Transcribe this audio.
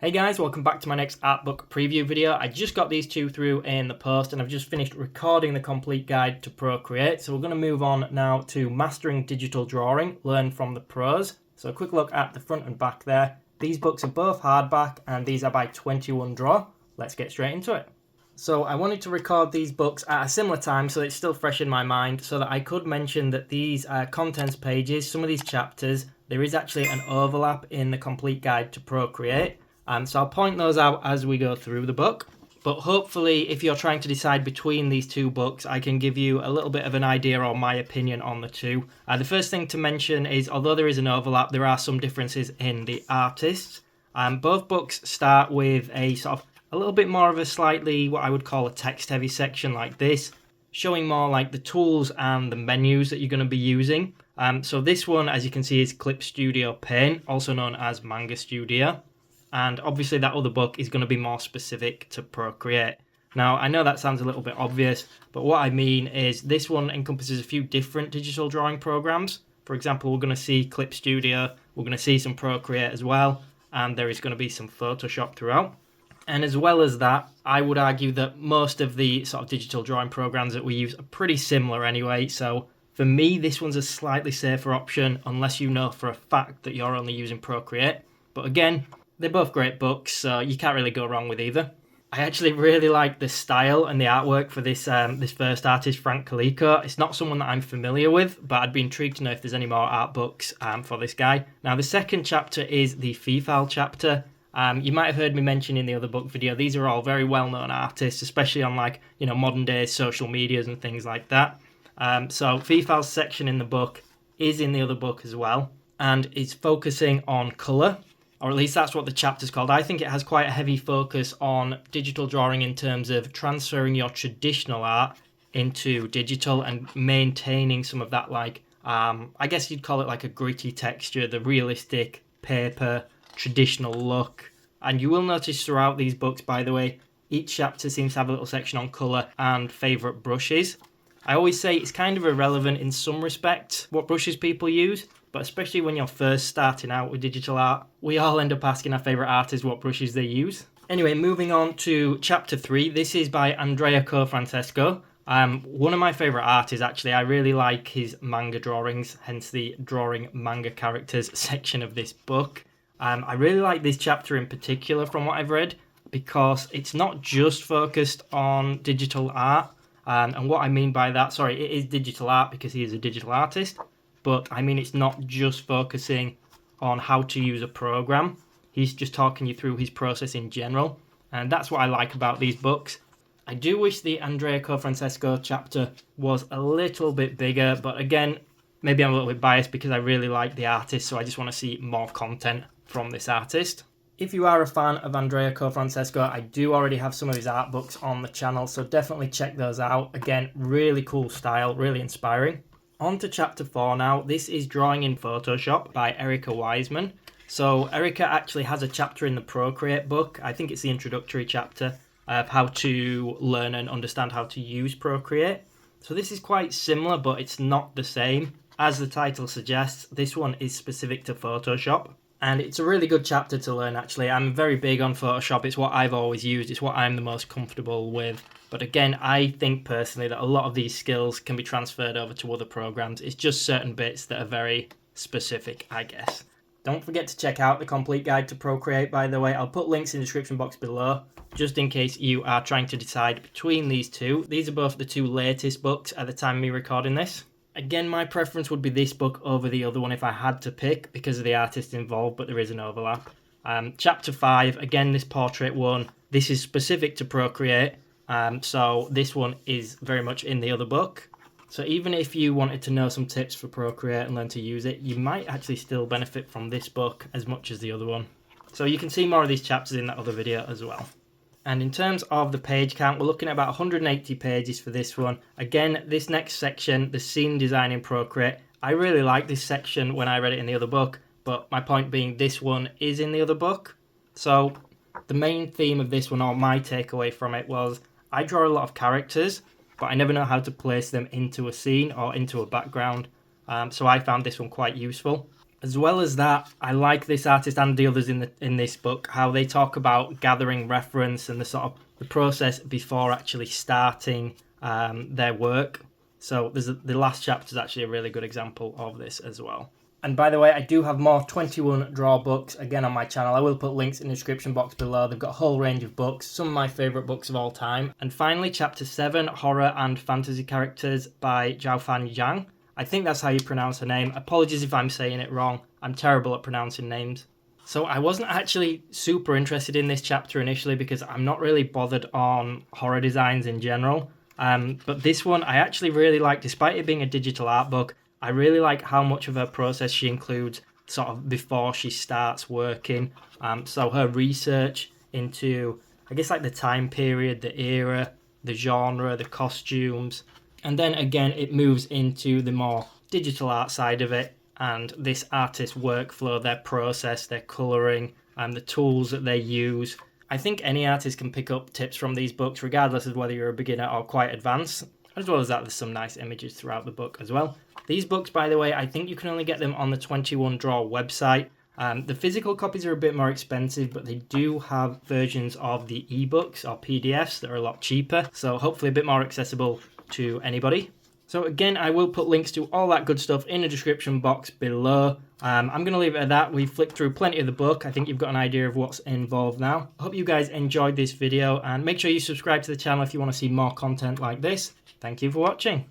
Hey guys, welcome back to my next art book preview video. I just got these two through in the post and I've just finished recording the complete guide to Procreate. So we're going to move on now to Mastering Digital Drawing, Learn from the Pros. So a quick look at the front and back there. These books are both hardback and these are by 21 Draw. Let's get straight into it. So I wanted to record these books at a similar time so it's still fresh in my mind so that I could mention that these contents pages, some of these chapters, there is actually an overlap in the complete guide to Procreate. So I'll point those out as we go through the book. But hopefully, if you're trying to decide between these two books, I can give you a little bit of an idea or my opinion on the two. The first thing to mention is, although there is an overlap, there are some differences in the artists. Both books start with a sort of a little bit more of a slightly, what I would call a text-heavy section like this, showing more like the tools and the menus that you're going to be using. So this one, as you can see, is Clip Studio Paint, also known as Manga Studio. And obviously that other book is going to be more specific to Procreate. Now, I know that sounds a little bit obvious, but what I mean is this one encompasses a few different digital drawing programs. For example, we're going to see Clip Studio, we're going to see some Procreate as well, and there is going to be some Photoshop throughout. And as well as that, I would argue that most of the sort of digital drawing programs that we use are pretty similar anyway. So for me, this one's a slightly safer option unless you know for a fact that you're only using Procreate. But again, they're both great books, so you can't really go wrong with either. I actually really like the style and the artwork for this first artist, Frank Calico. It's not someone that I'm familiar with, but I'd be intrigued to know if there's any more art books for this guy. Now, the second chapter is the Feefal chapter. You might have heard me mention in the other book video, these are all very well-known artists, especially on modern day social medias and things like that. So Feefal's section in the book is in the other book as well, and is focusing on colour. Or at least that's what the chapter's called. I think it has quite a heavy focus on digital drawing in terms of transferring your traditional art into digital and maintaining some of that, I guess you'd call it like a gritty texture, the realistic paper, traditional look. And you will notice throughout these books, by the way, each chapter seems to have a little section on colour and favourite brushes. I always say it's kind of irrelevant in some respects what brushes people use, but especially when you're first starting out with digital art, we all end up asking our favourite artists what brushes they use. Anyway, moving on to chapter 3. This is by Andrea Cofrancesco. One of my favourite artists, actually. I really like his manga drawings, hence the drawing manga characters section of this book. I really like this chapter in particular from what I've read, because it's not just focused on digital art. And what I mean by that, it is digital art because he is a digital artist. But I mean, it's not just focusing on how to use a program. He's just talking you through his process in general. And that's what I like about these books. I do wish the Andrea Cofrancesco chapter was a little bit bigger. But again, maybe I'm a little bit biased because I really like the artist. So I just want to see more content from this artist. If you are a fan of Andrea Cofrancesco, I do already have some of his art books on the channel. So definitely check those out. Again, really cool style, really inspiring. On to chapter 4 now. This is Drawing in Photoshop by Erika Wiseman. So Erika actually has a chapter in the Procreate book. I think it's the introductory chapter of how to learn and understand how to use Procreate. So this is quite similar, but it's not the same. As the title suggests, this one is specific to Photoshop. And it's a really good chapter to learn, actually. I'm very big on Photoshop. It's what I've always used. It's what I'm the most comfortable with. But again, I think personally that a lot of these skills can be transferred over to other programs. It's just certain bits that are very specific, I guess. Don't forget to check out the complete guide to Procreate, by the way. I'll put links in the description box below, just in case you are trying to decide between these two. These are both the two latest books at the time of me recording this. Again, my preference would be this book over the other one if I had to pick because of the artists involved, but there is an overlap. Chapter 5, again, this portrait one. This is specific to Procreate. So this one is very much in the other book. So even if you wanted to know some tips for Procreate and learn to use it, you might actually still benefit from this book as much as the other one. So you can see more of these chapters in that other video as well. And in terms of the page count, we're looking at about 180 pages for this one. Again, this next section, the scene design in Procreate, I really like this section when I read it in the other book, but my point being this one is in the other book. So the main theme of this one, or my takeaway from it, was I draw a lot of characters, but I never know how to place them into a scene or into a background. So I found this one quite useful. As well as that, I like this artist and the others in this book, how they talk about gathering reference and the sort of the process before actually starting their work. So the last chapter is actually a really good example of this as well. And by the way, I do have more 21 Draw books again on my channel. I will put links in the description box below. They've got a whole range of books, some of my favourite books of all time. And finally, chapter 7, Horror and Fantasy Characters by Zhaofan Zhang. I think that's how you pronounce her name. Apologies if I'm saying it wrong. I'm terrible at pronouncing names. So I wasn't actually super interested in this chapter initially because I'm not really bothered on horror designs in general. But this one I actually really like, despite it being a digital art book. I really like how much of her process she includes sort of before she starts working. So her research into, I guess, like the time period, the era, the genre, the costumes. And then again, it moves into the more digital art side of it. And this artist's workflow, their process, their colouring, and the tools that they use. I think any artist can pick up tips from these books, regardless of whether you're a beginner or quite advanced. As well as that, there's some nice images throughout the book as well. These books, by the way, I think you can only get them on the 21 Draw website. The physical copies are a bit more expensive, but they do have versions of the ebooks or PDFs that are a lot cheaper. So hopefully a bit more accessible to anybody. So again, I will put links to all that good stuff in the description box below. I'm going to leave it at that. We've flicked through plenty of the book. I think you've got an idea of what's involved now. I hope you guys enjoyed this video, and make sure you subscribe to the channel if you want to see more content like this. Thank you for watching.